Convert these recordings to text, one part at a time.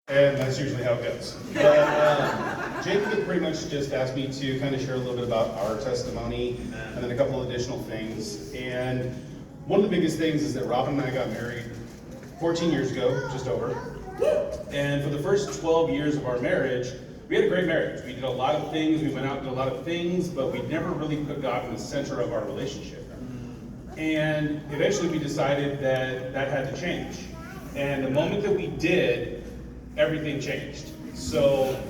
And that's usually how it goes. But Jacob had pretty much just asked me to kind of share a little bit about our testimony and then a couple of additional things. And one of the biggest things is that Robin and I got married 14 years ago, just over. And for the first 12 years of our marriage, we had a great marriage. We did a lot of things, we went out and did a lot of things, but we never really put God in the center of our relationship. And eventually we decided that that had to change. And the moment that we did, everything changed. So,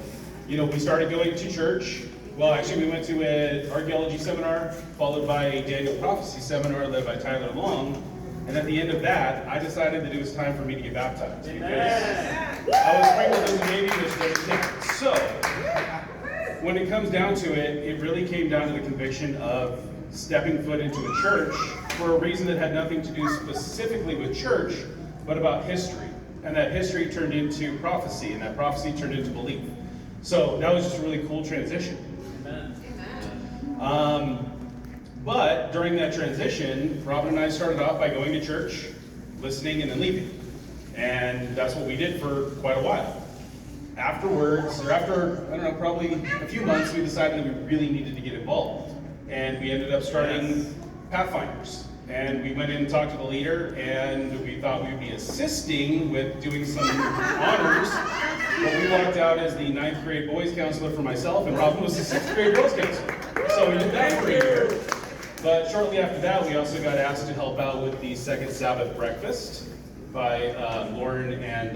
we started going to church. Well, actually, we went to an archaeology seminar, followed by a Daniel prophecy seminar led by Tyler Long. And at the end of that, I decided that it was time for me to get baptized. Because I was sprinkled as a baby, which doesn't count. So, when it comes down to it, it really came down to the conviction of stepping foot into a church for a reason that had nothing to do specifically with church, but about history. And that history turned into prophecy, and that prophecy turned into belief. So that was just a really cool transition. Amen. But during that transition, Robin and I started off by going to church, listening, and then leaving. And that's what we did for quite a while. Afterwards, or after, probably a few months, we decided that we really needed to get involved. And we ended up starting Pathfinders. And we went in and talked to the leader, and we thought we would be assisting with doing some honors. But we walked out as the 9th grade boys counselor for myself, and Robin was the 6th grade girls counselor. So we did that for a year. But shortly after that, we also got asked to help out with the second Sabbath breakfast by Lauren and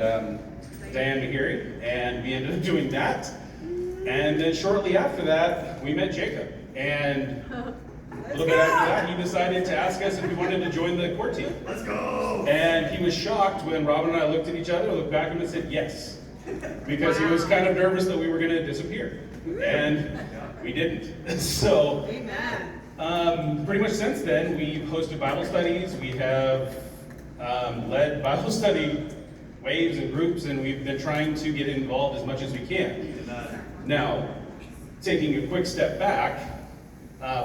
Diane Mahiri, and we ended up doing that. And then shortly after that, we met Jacob. And a little bit after that, he decided to ask us if we wanted to join the core team. Let's go! And he was shocked when Robin and I looked at each other, looked back at him and said yes. Because he was kind of nervous that we were going to disappear. And we didn't. So, pretty much since then, we've hosted Bible studies. We have led Bible study waves and groups, and we've been trying to get involved as much as we can. Now, taking a quick step back,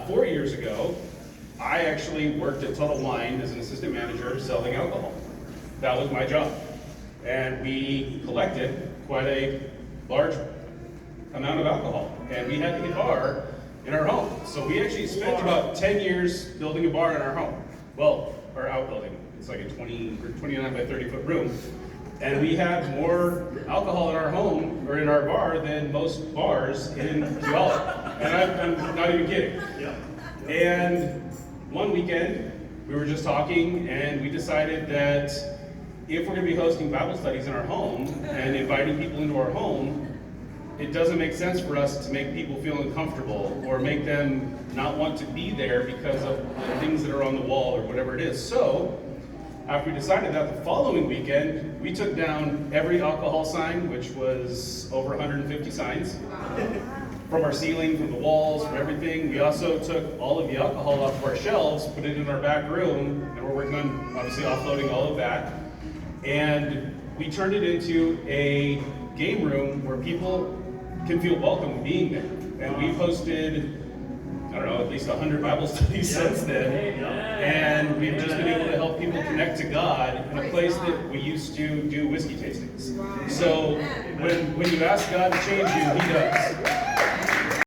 4 years ago, I actually worked at Total Wine as an assistant manager selling alcohol. That was my job. And we collected quite a large amount of alcohol. And we had a bar in our home. So we actually spent about 10 years building a bar in our home. Well, our outbuilding. It's like a 29 by 30 foot room. And we had more alcohol in our home, or in our bar, than most bars in Puyallup. And I'm not even kidding. And one weekend, we were just talking, and we decided that if we're going to be hosting Bible studies in our home and inviting people into our home, it doesn't make sense for us to make people feel uncomfortable or make them not want to be there because of the things that are on the wall or whatever it is. So, after we decided that, the following weekend, we took down every alcohol sign, which was over 150 signs, from our ceiling, from the walls, from everything. We also took all of the alcohol off of our shelves, put it in our back room, and we're working on, obviously, offloading all of that. And we turned it into a game room where people can feel welcome being there. And we've hosted, at least 100 Bible studies since then. And we've just been able to help people connect to God in a place that we used to do whiskey tastings. So when you ask God to change you, He does.